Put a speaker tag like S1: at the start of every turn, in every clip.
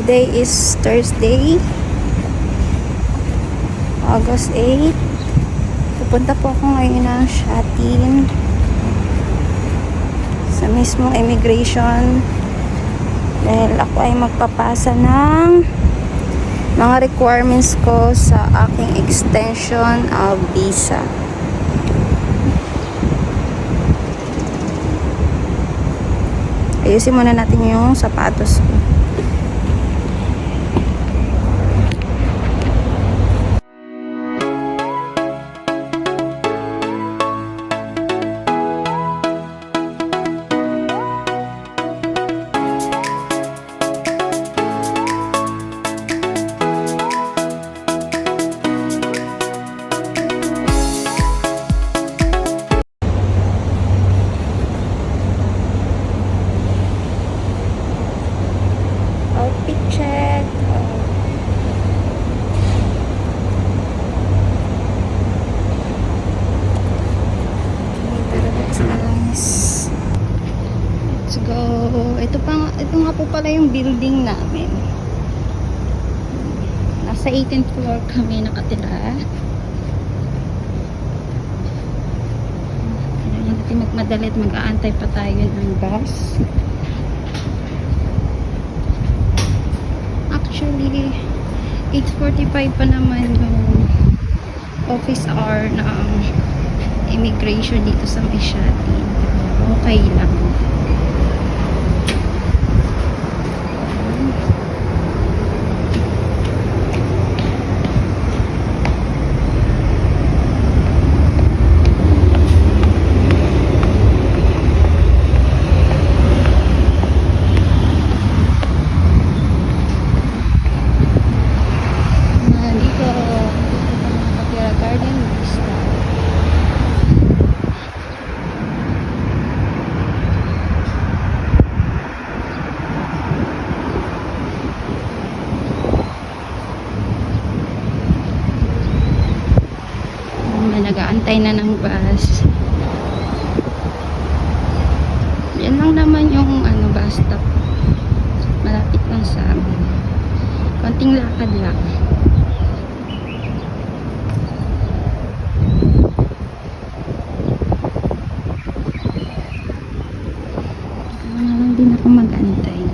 S1: Today is Thursday, August 8. Pupunta po ako ngayon ng Shatin sa mismong immigration dahil ako ay magpapasa ng mga requirements ko sa aking extension of visa. Ayusin muna natin yung sapatos ko. Outfit check. Let's go. Ito nga po pala yung building namin. Nasa 18th floor kami nakatira. Kailangan natin magmadali at mag-aantay pa tayo ng bus. Actually, 8:45 pa naman yung office hour ng immigration dito sa may Shatin. Okay lang. Nag-aantay na ng bus. Yan lang naman yung bus stop. Malapit lang sa amin. Konting lakad lang. Kaya lang din ako mag-antay.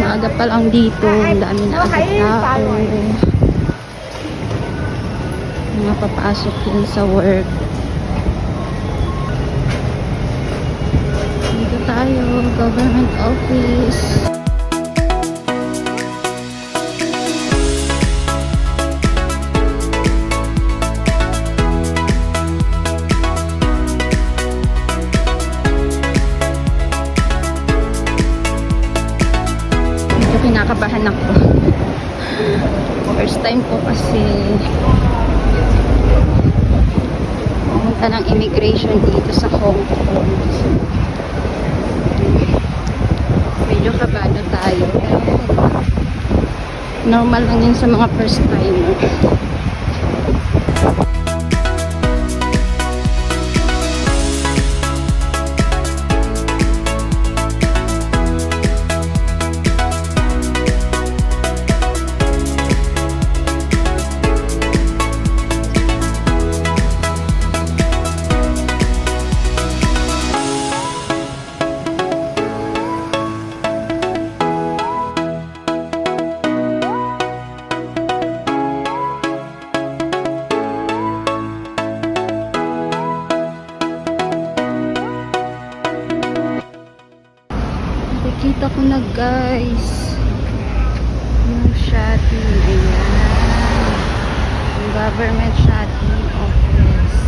S1: Maaga pa lang dito, ang dami na agad tao. Mga papasok din sa work. Dito tayo, government office. kinakabahan ako. First time ko kasi pumunta ng immigration dito sa Hong Kong. Medyo kabado tayo. Normal lang yun sa mga first timer. Nakikita ko na guys yung Shopee, ayan yung government Shopee office.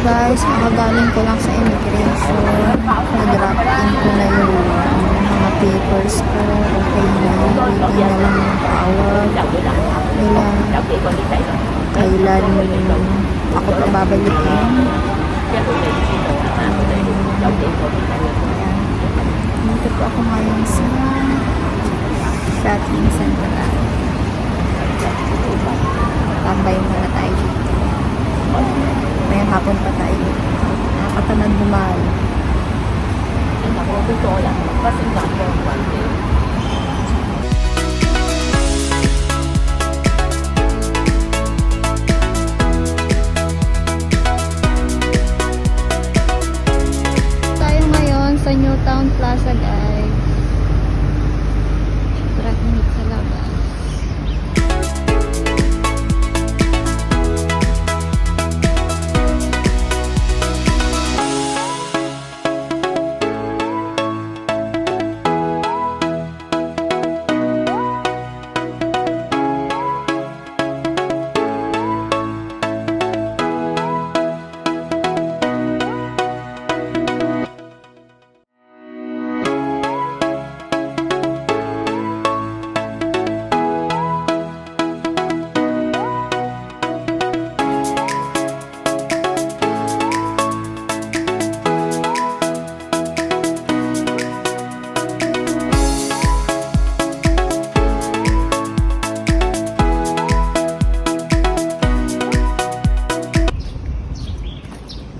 S1: Guys, makagaling ko lang sa immigration. Nag-drop in ko na yung mga papers ko. Okay na. Waiting na lang yung tawag nila. Kailan ako pa babalikin. Dito po ako ngayon sa shopping center. Tambay muna tayo dito. Mayang hapon pa tayo. Nakakatamad bumal. Tayo ngayon sa Newtown Plaza guys. 3 minutes sa labas.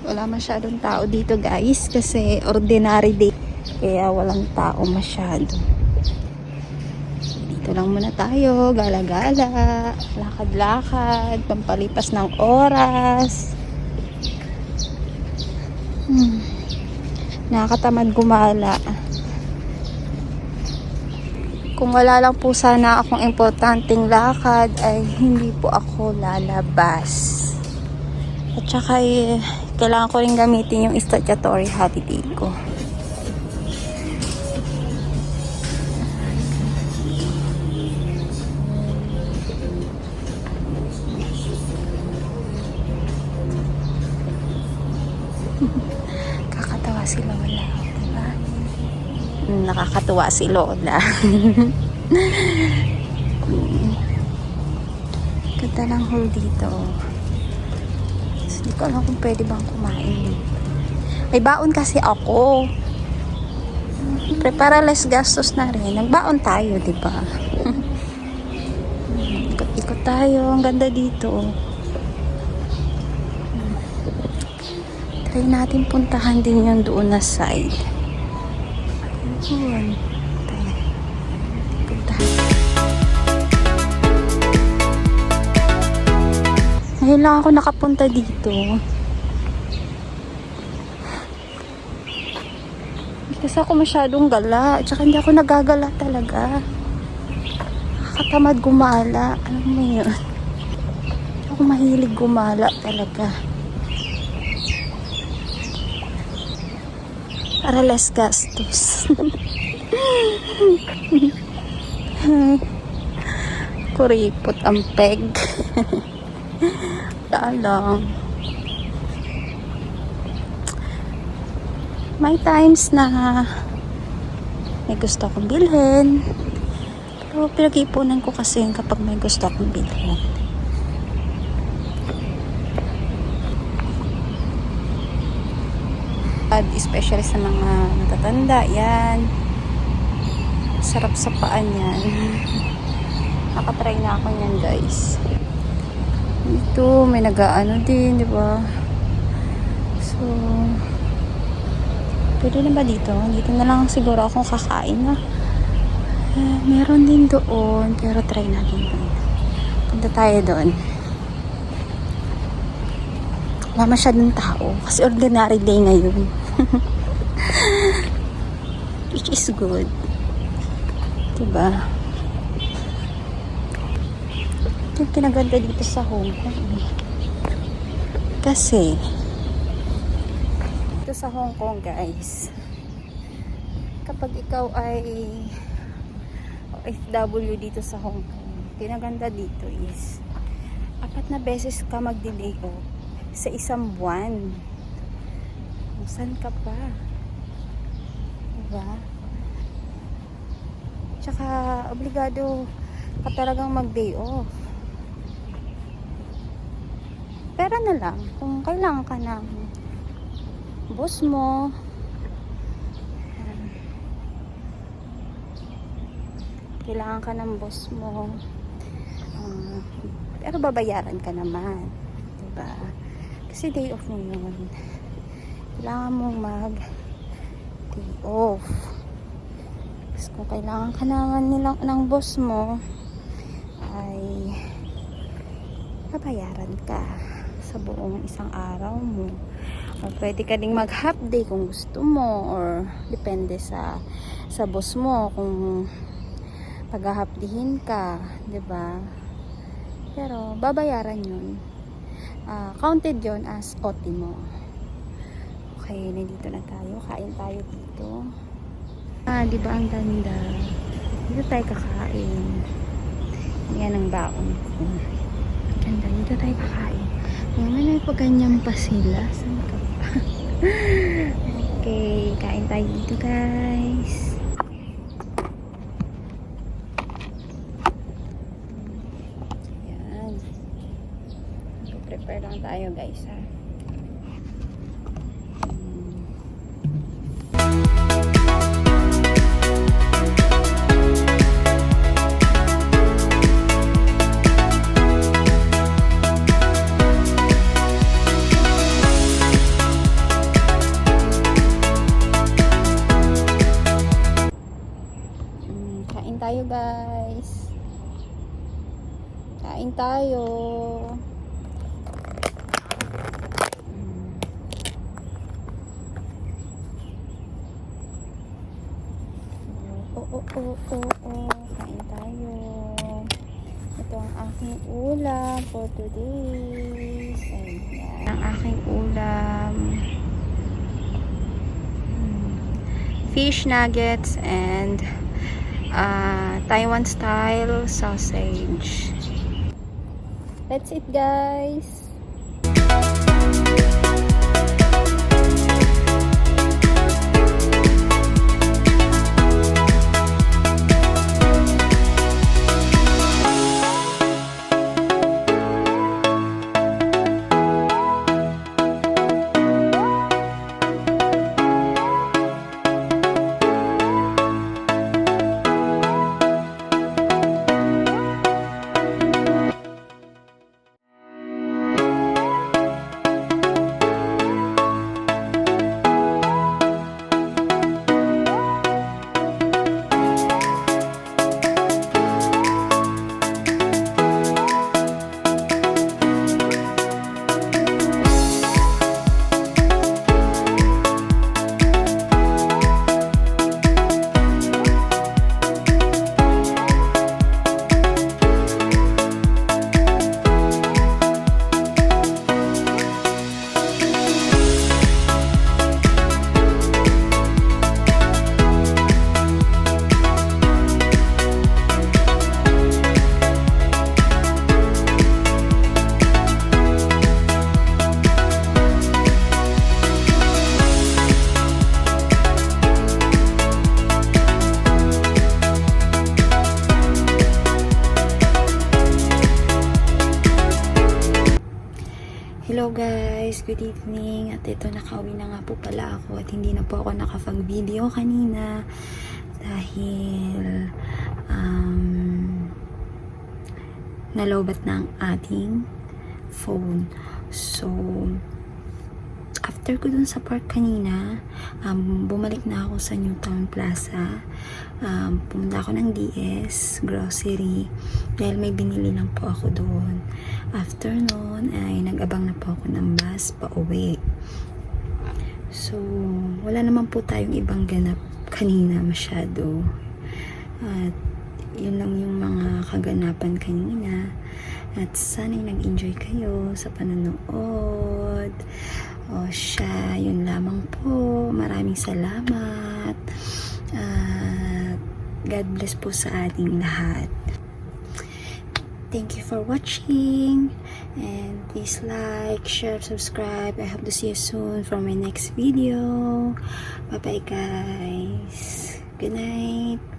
S1: Wala masyadong tao dito guys kasi ordinary day kaya walang tao masyado. Dito lang muna tayo, gala-gala, lakad-lakad, pampalipas ng oras. Nakakatamad gumala. Kung wala lang po sana akong importanteng lakad ay hindi po ako lalabas. At saka kailangan ko rin gamitin yung statutory holiday ko. Kakatawa si Lola, diba? Nakakatuwa si Lola. Ganda lang hole dito. Hindi ko alam kung pwede bang kumain. May baon kasi ako. Para less gastos na rin. Nagbaon tayo, di ba? Ikot-ikot tayo. Ang ganda dito. Try natin puntahan din yung doon na side. Ayun. Puntahan. Ngayon lang ako nakapunta dito. Kasi ako masyadong gala. At saka hindi ako nagagala talaga. Nakatamad gumala. Alam mo yun? Ako mahilig gumala talaga. Para less gastos. Kuripot ang peg. Lang. May times na may gusto akong bilhin. Pero pinag-ipunan ko kasi yun kapag may gusto akong bilhin. Especially sa mga natatanda, yan. Sarap sa paan yan. Nakatry na ako yan, guys. Ito, may nag-aano din, di ba? So, pwede na ba dito? Dito na lang siguro akong kakain na. Meron din doon, pero try natin doon. Punta tayo doon. Wala masyadong tao, kasi ordinary day ngayon. Which is good. Diba? Ito yung kinaganda dito sa Hong Kong. Kasi, dito sa Hong Kong, guys, kapag ikaw ay OFW dito sa Hong Kong, kinaganda dito is 4 na beses ka mag-delay off sa isang buwan. Kung saan ka pa? Diba? Tsaka, obligado ka talagang mag-day off. Pera na lang. Kung kailangan ka ng boss mo, kailangan ka ng boss mo, pero babayaran ka naman. Diba? Kasi day off mo yun. Kailangan mong mag-day off. Tapos kung kailangan ka naman ng boss mo, ay babayaran ka sa buong isang araw mo. O pwede ka ding mag half day kung gusto mo, or depende sa boss mo kung paghahapdihin ka, 'di ba? Pero babayaran 'yun. Counted 'yon as OT mo. Okay, nandito na tayo. Kain tayo dito. 'Di ba ang ganda? Dito tayo kakain. Yan ang baon ko. Ganda, dito tayo kakain. May pagkanyang pa sila. Saan ka pa? Okay, kain tayo dito, guys. Yan. Prepare lang tayo, guys, ha. Kain tayo, guys. Kain tayo. Kain tayo. Ito ang aking ulam for today. Ayan. Ang aking ulam. Fish nuggets and Taiwan style sausage. That's it, guys. Hello guys, good evening. At ito, nakauwi na nga po pala ako at hindi na po ako nakapag-video kanina dahil nalobat na ang ating phone. So, after ko dun sa park kanina, bumalik na ako sa Newtown Plaza. Pumunta ako ng DS grocery dahil may binili lang po ako doon. After nun ay nag-abang na po ako ng bus pa uwi. So, wala naman po tayong ibang ganap kanina masyado. At yun lang yung mga kaganapan kanina. At sana'y nag-enjoy kayo sa panonood. O siya, yun lamang po. Maraming salamat. At God bless po sa ating lahat. Thank you for watching. And please like, share, subscribe. I hope to see you soon for my next video. Bye-bye guys. Good night.